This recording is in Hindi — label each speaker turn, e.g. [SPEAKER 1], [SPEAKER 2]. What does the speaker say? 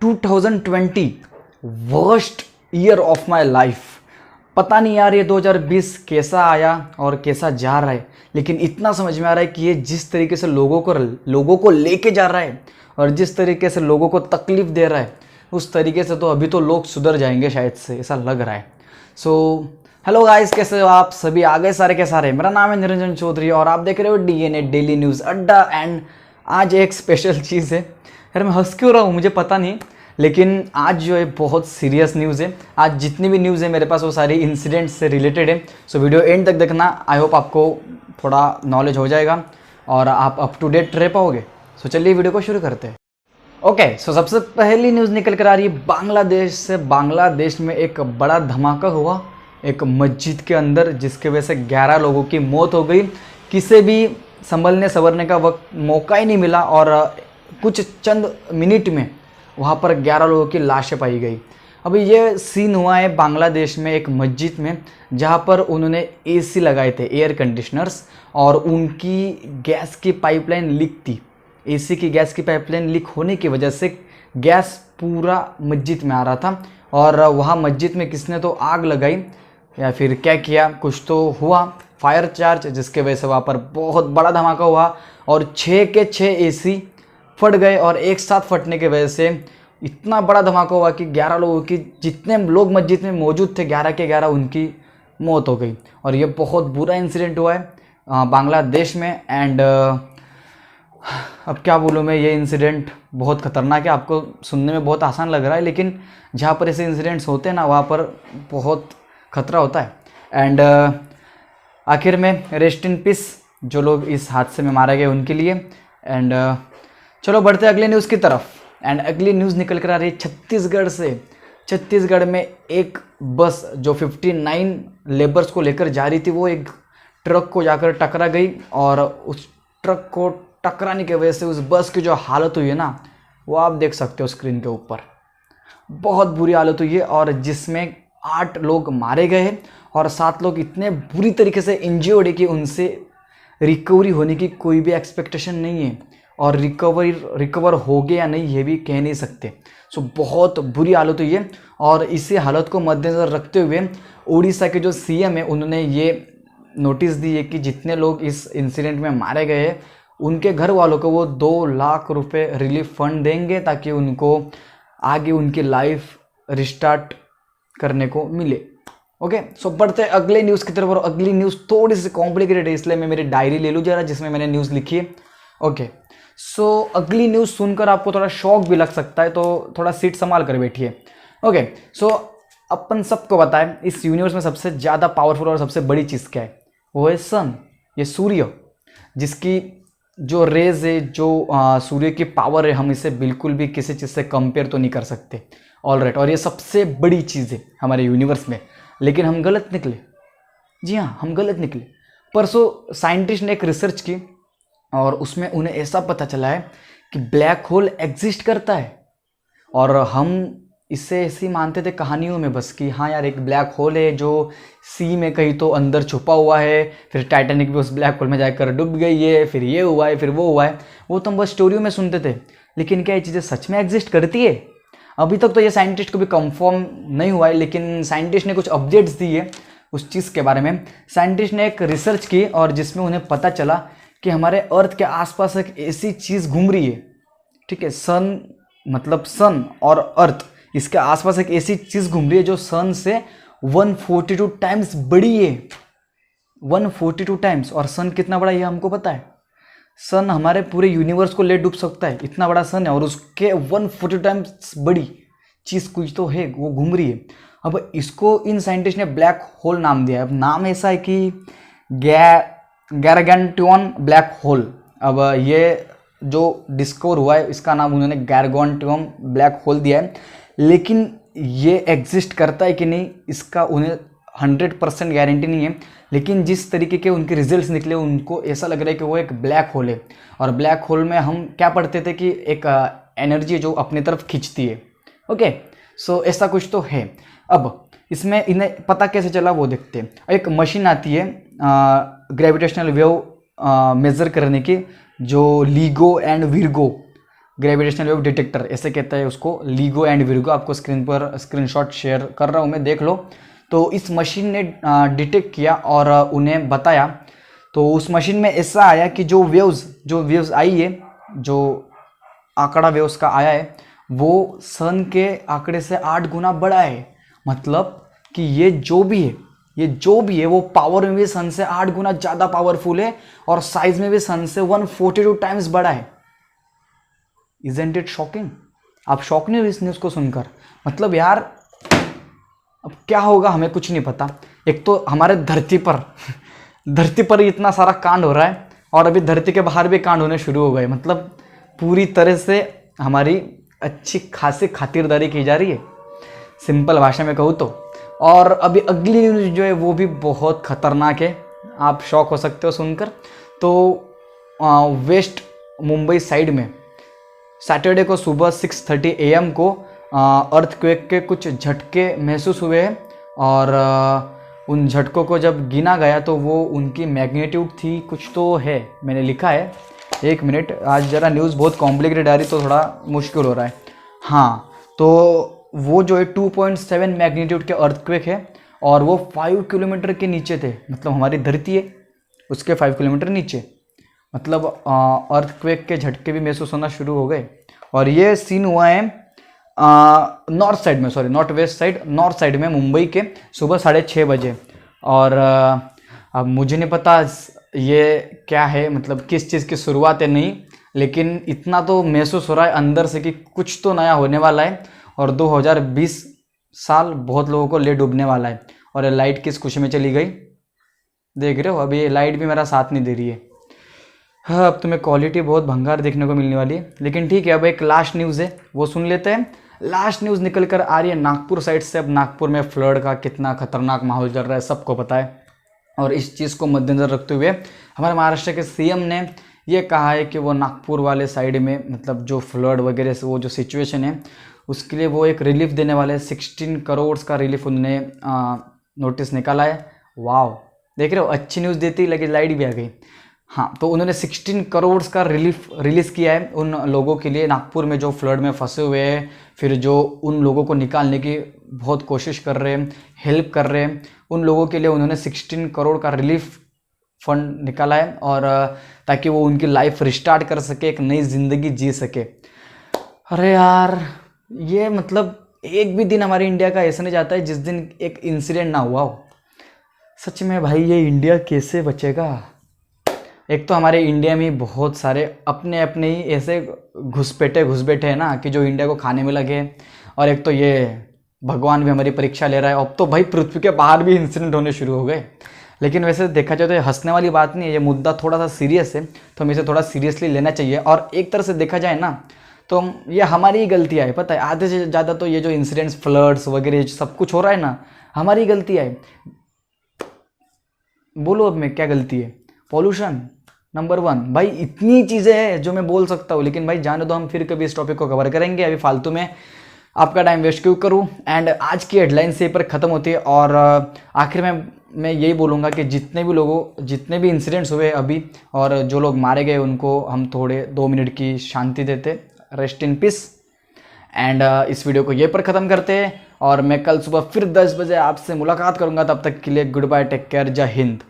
[SPEAKER 1] 2020 worst year of my life. पता नहीं यार ये 2020 कैसा आया और कैसा जा रहा है, लेकिन इतना समझ में आ रहा है कि ये जिस तरीके से लोगों को लेके जा रहा है और जिस तरीके से लोगों को तकलीफ दे रहा है, उस तरीके से तो अभी तो लोग सुधर जाएंगे शायद से, ऐसा लग रहा है। सो हेलो गाइस, कैसे हो आप सभी? आगे सारे के सारे, मेरा नाम है निरंजन चौधरी और आप देख रहे हो डीएनए डेली न्यूज़ अड्डा। एंड आज एक स्पेशल चीज़ है यार, मैं हंस क्यों रहा हूँ मुझे पता नहीं, लेकिन आज जो है बहुत सीरियस न्यूज़ है। आज जितनी भी न्यूज़ है मेरे पास वो सारी इंसिडेंट से रिलेटेड है। सो वीडियो एंड तक देखना, आई होप आपको थोड़ा नॉलेज हो जाएगा और आप अप टू डेट रह पाओगे। सो चलिए वीडियो को शुरू करते हैं। ओके, सो सबसे पहली न्यूज़ निकल कर आ रही है बांग्लादेश से। बांग्लादेश में एक बड़ा धमाका हुआ एक मस्जिद के अंदर, जिसके वजह से 11 लोगों की मौत हो गई। किसी भी संभलने संवरने का वक्त मौका ही नहीं मिला और कुछ चंद मिनट में वहाँ पर 11 लोगों की लाशें पाई गई। अभी ये सीन हुआ है बांग्लादेश में एक मस्जिद में, जहाँ पर उन्होंने एसी लगाए थे, एयर कंडीशनर्स, और उनकी गैस की पाइपलाइन लीक थी। एसी की गैस की पाइपलाइन लीक होने की वजह से गैस पूरा मस्जिद में आ रहा था और वहाँ मस्जिद में किसने तो आग लगाई या फिर क्या किया, कुछ तो हुआ, फायर चार्ज, जिसके वजह से वहाँ पर बहुत बड़ा धमाका हुआ और 6 के 6 एसी फट गए। और एक साथ फटने की वजह से इतना बड़ा धमाका हुआ कि 11 लोगों की, जितने लोग मस्जिद में मौजूद थे 11 के 11, उनकी मौत हो गई। और ये बहुत बुरा इंसिडेंट हुआ है बांग्लादेश में। एंड अब क्या बोलूँ मैं, ये इंसिडेंट बहुत ख़तरनाक है। आपको सुनने में बहुत आसान लग रहा है, लेकिन जहाँ पर ऐसे इंसिडेंट्स होते हैं ना, वहाँ पर बहुत खतरा होता है। एंड आखिर में रेस्ट इन पीस जो लोग इस हादसे में मारे गए उनके लिए। एंड चलो बढ़ते अगले न्यूज़ की तरफ। एंड अगली न्यूज़ निकल कर आ रही है छत्तीसगढ़ से। छत्तीसगढ़ में एक बस जो 59 लेबर्स को लेकर जा रही थी, वो एक ट्रक को जाकर टकरा गई और उस ट्रक को टकराने की वजह से उस बस की जो हालत हुई है ना, वो आप देख सकते हो स्क्रीन के ऊपर। बहुत बुरी हालत हुई है और जिसमें 8 लोग मारे गए हैं और 7 लोग इतने बुरी तरीके से इंजर्ड है कि उनसे रिकवरी होने की कोई भी एक्सपेक्टेशन नहीं है और रिकवर हो गया या नहीं ये भी कह नहीं सकते। सो बहुत बुरी हालत हुई है और इसी हालत को मद्देनज़र रखते हुए उड़ीसा के जो सीएम है, उन्होंने ये नोटिस दी है कि जितने लोग इस इंसिडेंट में मारे गए हैं उनके घर वालों को वो 2 लाख रुपए रिलीफ फंड देंगे, ताकि उनको आगे उनकी लाइफ रिस्टार्ट करने को मिले। ओके, सो बढ़ते अगले न्यूज़ की तरफ। और अगली न्यूज़ थोड़ी सी कॉम्प्लिकेटेड है, इसलिए मैं मेरी डायरी ले लूँ जरा, जिसमें मैंने न्यूज़ लिखी है। ओके, सो अगली न्यूज़ सुनकर आपको थोड़ा शॉक भी लग सकता है, तो थोड़ा सीट संभाल कर बैठिए। ओके, सो अपन सबको पता है इस यूनिवर्स में सबसे ज़्यादा पावरफुल और सबसे बड़ी चीज़ क्या है? वो है सन, ये सूर्य, जिसकी जो रेज है, जो सूर्य की पावर है, हम इसे बिल्कुल भी किसी चीज़ से कंपेयर तो नहीं कर सकते। ऑलराइट, और ये सबसे बड़ी चीज़ है हमारे यूनिवर्स में, लेकिन हम गलत निकले। जी हाँ, हम गलत निकले। परसों साइंटिस्ट ने एक रिसर्च की और उसमें उन्हें ऐसा पता चला है कि ब्लैक होल एग्जिस्ट करता है। और हम इससे ऐसे मानते थे कहानियों में बस, कि हाँ यार एक ब्लैक होल है जो सी में कहीं तो अंदर छुपा हुआ है, फिर टाइटैनिक भी उस ब्लैक होल में जाकर डूब गई है, फिर ये हुआ है, फिर वो हुआ है। वो तो हम बस स्टोरियों में सुनते थे, लेकिन क्या ये चीज़ें सच में एग्जिस्ट करती है? अभी तक तो ये साइंटिस्ट को भी कंफर्म नहीं हुआ है, लेकिन साइंटिस्ट ने कुछ अपडेट्स दी है उस चीज़ के बारे में। साइंटिस्ट ने एक रिसर्च की और जिसमें उन्हें पता चला कि हमारे अर्थ के आसपास एक ऐसी चीज़ घूम रही है। ठीक है, सन मतलब सन और अर्थ, इसके आसपास एक ऐसी चीज़ घूम रही है जो सन से 142 टाइम्स बड़ी है। 142 टाइम्स। और सन कितना बड़ा है ये हमको पता है। सन हमारे पूरे यूनिवर्स को ले डूब सकता है, इतना बड़ा सन है, और उसके 140 टाइम्स बड़ी चीज़ कुछ तो है, वो घूम रही है। अब इसको इन साइंटिस्ट ने ब्लैक होल नाम दिया है। अब नाम ऐसा है कि गैरगैंटियन ब्लैक होल। अब ये जो डिस्कवर हुआ है इसका नाम उन्होंने गैरगैंटियन ब्लैक होल दिया है, लेकिन ये एग्जिस्ट करता है कि नहीं इसका उन्हें 100% गारंटी नहीं है। लेकिन जिस तरीके के उनके रिजल्ट्स निकले, उनको ऐसा लग रहा है कि वो एक ब्लैक होल है। और ब्लैक होल में हम क्या पढ़ते थे कि एक एनर्जी जो अपनी तरफ खींचती है। ओके, सो ऐसा कुछ तो है। अब इसमें इन्हें पता कैसे चला वो देखते हैं। एक मशीन आती है ग्रेविटेशनल वेव मेज़र करने की, जो LIGO and Virgo gravitational wave detector ऐसे कहता है उसको, लीगो एंड विर्गो। आपको स्क्रीन पर स्क्रीनशॉट शेयर कर रहा हूँ मैं, देख लो। तो इस मशीन ने डिटेक्ट किया और उन्हें बताया। तो उस मशीन में ऐसा आया कि जो वेव्स आई है, जो आंकड़ा वेव्स का आया है, वो सन के आंकड़े से 8 गुना बड़ा है। मतलब कि ये जो भी है वो पावर में भी सन से 8 गुना ज़्यादा पावरफुल है और साइज में भी सन से 142 टाइम्स बड़ा है। Isn't it shocking? आप शॉक नहीं हुए इस न्यूज़ को सुनकर? मतलब यार अब क्या होगा हमें कुछ नहीं पता। एक तो हमारे धरती पर ही इतना सारा कांड हो रहा है और अभी धरती के बाहर भी कांड होने शुरू हो गए। मतलब पूरी तरह से हमारी अच्छी खासी खातिरदारी की जा रही है, सिंपल भाषा में कहूँ तो। और अभी अगली न्यूज़ जो है वो भी बहुत खतरनाक है, आप शॉक हो सकते हो सुनकर। तो वेस्ट मुंबई साइड में सैटरडे को सुबह 6:30 AM को अर्थक्वेक के कुछ झटके महसूस हुए हैं और उन झटकों को जब गिना गया तो वो उनकी मैग्नीट्यूड थी कुछ तो है, मैंने लिखा है, 1 मिनट, आज ज़रा न्यूज़ बहुत कॉम्प्लिकेटेड आ रही तो थोड़ा मुश्किल हो रहा है। हाँ, तो वो जो है 2.7 मैग्नीट्यूड के अर्थक्वेक है और वो 5 किलोमीटर के नीचे थे। मतलब हमारी धरती है उसके 5 किलोमीटर नीचे। मतलब अर्थक्वेक के झटके भी महसूस होना शुरू हो गए। और ये सीन हुआ है नॉर्थ साइड में, sorry not west side, north side में मुंबई के सुबह 6:30 बजे। और अब मुझे नहीं पता ये क्या है, मतलब किस चीज़ की शुरुआत है नहीं, लेकिन इतना तो महसूस हो रहा है अंदर से कि कुछ तो नया होने वाला है और 2020 साल बहुत लोगों को ले डूबने वाला है। और ये लाइट किस खुशी में चली गई, देख रहे हो? अभी ये लाइट भी मेरा साथ नहीं दे रही है। हाँ, अब तुम्हें क्वालिटी बहुत भंगार देखने को मिलने वाली है, लेकिन ठीक है। अब एक लास्ट न्यूज़ है वो सुन लेते हैं। लास्ट न्यूज़ निकल कर आ रही है नागपुर साइड से। अब नागपुर में फ्लड का कितना खतरनाक माहौल चल रहा है सबको पता है, और इस चीज़ को मद्देनजर रखते हुए हमारे महाराष्ट्र के सीएम ने ये कहा है कि वो नागपुर वाले साइड में, मतलब जो फ्लड वगैरह से वो जो सिचुएशन है उसके लिए वो एक रिलीफ देने वाले 16 करोड़ का रिलीफ उन्होंने नोटिस निकाला है। वाह, देख रहे हो? अच्छी न्यूज़ देती लगी लाइट भी आ गई। हाँ, तो उन्होंने 16 करोड़ का रिलीफ रिलीज़ किया है उन लोगों के लिए नागपुर में जो फ्लड में फंसे हुए हैं, फिर जो उन लोगों को निकालने की बहुत कोशिश कर रहे हैं, हेल्प कर रहे हैं, उन लोगों के लिए उन्होंने 16 करोड़ का रिलीफ फंड निकाला है, और ताकि वो उनकी लाइफ रिस्टार्ट कर सके, एक नई ज़िंदगी जी सके। अरे यार, ये मतलब एक भी दिन हमारे इंडिया का ऐसा नहीं जाता है जिस दिन एक इंसिडेंट ना हुआ हो। सच में भाई, ये इंडिया कैसे बचेगा? एक तो हमारे इंडिया में बहुत सारे अपने अपने ही ऐसे घुसपैठे हैं ना कि जो इंडिया को खाने में लगे, और एक तो ये भगवान भी हमारी परीक्षा ले रहा है। अब तो भाई पृथ्वी के बाहर भी इंसिडेंट होने शुरू हो गए। लेकिन वैसे देखा जाए तो ये हंसने वाली बात नहीं है, ये मुद्दा थोड़ा सा सीरियस है, तो हमें इसे थोड़ा सीरियसली लेना चाहिए। और एक तरह से देखा जाए ना तो ये हमारी ही गलतियाँ है, पता है? आधे से ज़्यादा तो ये जो इंसिडेंट्स, फ्लड्स वगैरह सब कुछ हो रहा है ना, हमारी गलतियाँ है। बोलो अब मैं क्या गलती है? पॉल्यूशन नंबर 1 भाई। इतनी चीज़ें हैं जो मैं बोल सकता हूँ, लेकिन भाई जाने दो, हम फिर कभी इस टॉपिक को कवर करेंगे। अभी फालतू में आपका टाइम वेस्ट क्यों करूँ। एंड आज की हेडलाइन से पर ख़त्म होती है, और आखिर में मैं यही बोलूँगा कि जितने भी इंसिडेंट्स हुए अभी और जो लोग मारे गए उनको हम थोड़े 2 मिनट की शांति देते, रेस्ट इन पीस। एंड इस वीडियो को ये पर ख़त्म करते हैं, और मैं कल सुबह फिर 10 बजे आपसे मुलाकात करूँगा। तब तक के लिए गुड बाय, टेक केयर, जय हिंद।